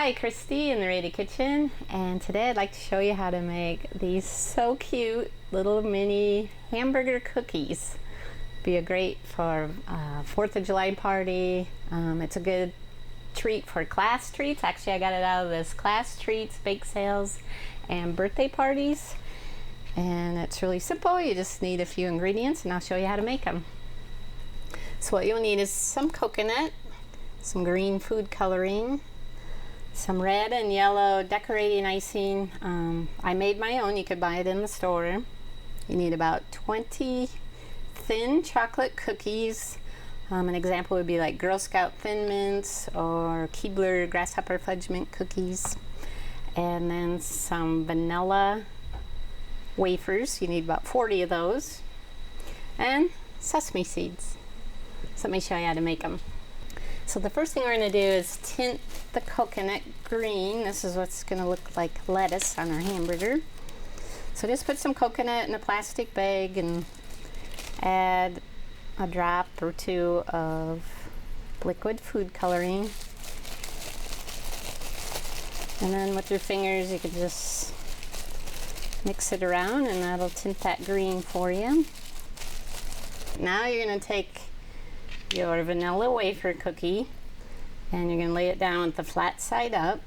Hi, Kristy in the Rada kitchen, and today I'd like to show you how to make these so cute little mini hamburger cookies. Be a great for 4th of July party. It's a good treat for class treats. Actually, I got it out of this class treats, bake sales, and birthday parties. And it's really simple. You just need a few ingredients, and I'll show you how to make them. So what you'll need is some coconut, some green food coloring, some red and yellow decorating icing. I made my own. You could buy it in the store. You need about 20 thin chocolate cookies. An example would be like Girl Scout Thin Mints or Keebler Grasshopper Fudge Mint cookies. And then some vanilla wafers. You need about 40 of those. And sesame seeds. So let me show you how to make them. So the first thing we're going to do is tint the coconut green. This is what's going to look like lettuce on our hamburger. So just put some coconut in a plastic bag and add a drop or two of liquid food coloring. And then with your fingers you can just mix it around and that'll tint that green for you. Now you're going to take your vanilla wafer cookie and you're going to lay it down with the flat side up,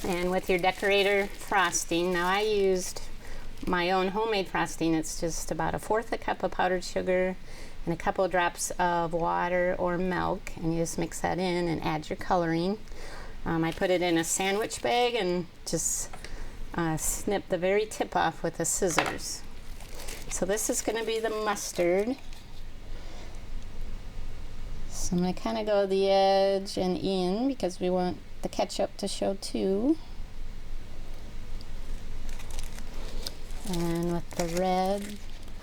and with your decorator frosting. Now I used my own homemade frosting. It's just about 1/4 cup of powdered sugar and a couple of drops of water or milk, and you just mix that in and add your coloring. I put it in a sandwich bag and just snip the very tip off with the scissors. So this is going to be the mustard. So I'm going to kind of go the edge and in because we want the ketchup to show too. And with the red,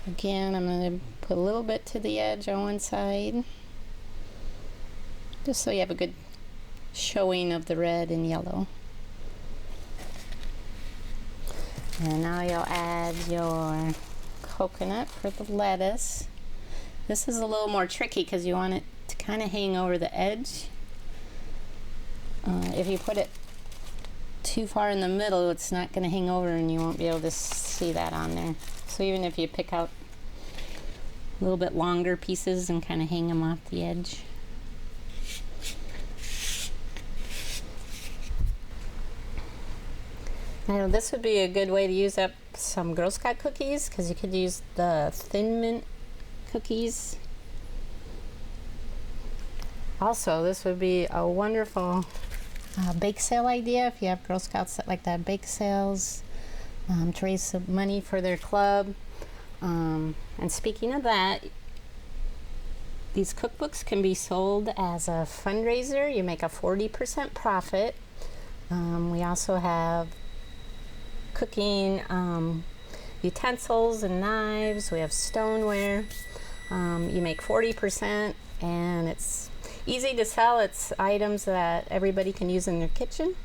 again, I'm going to put a little bit to the edge on one side, just so you have a good showing of the red and yellow. And now you'll add your coconut for the lettuce. This is a little more tricky because you want it to kind of hang over the edge. If you put it too far in the middle, it's not going to hang over and you won't be able to see that on there. So even if you pick out a little bit longer pieces and kind of hang them off the edge. Now this would be a good way to use up some Girl Scout cookies, because you could use the Thin Mint cookies. Also, this would be a wonderful bake sale idea if you have Girl Scouts that like to have bake sales to raise some money for their club. And speaking of that, these cookbooks can be sold as a fundraiser. You make a 40% profit. We also have cooking utensils and knives. We have stoneware. You make 40% and it's easy to sell. It's items that everybody can use in their kitchen.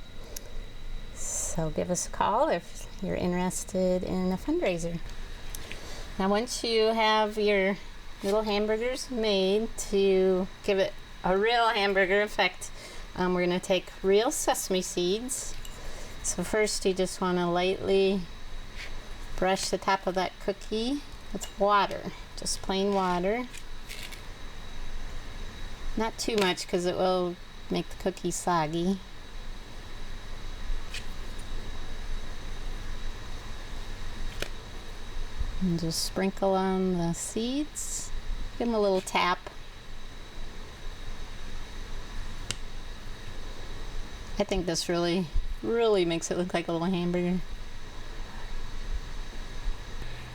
So give us a call if you're interested in a fundraiser. Now once you have your little hamburgers made, to give it a real hamburger effect, we're going to take real sesame seeds. So first you just want to lightly brush the top of that cookie with water, just plain water. Not too much because it will make the cookie soggy. And just sprinkle on the seeds. Give them a little tap. I think this really makes it look like a little hamburger.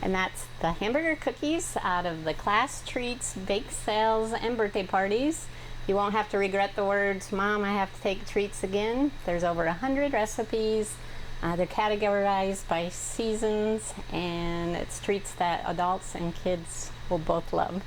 And that's the hamburger cookies out of the class treats, bake sales, and birthday parties. You won't have to regret the words, "Mom, I have to take treats again." There's over 100 recipes. They're categorized by seasons, and it's treats that adults and kids will both love.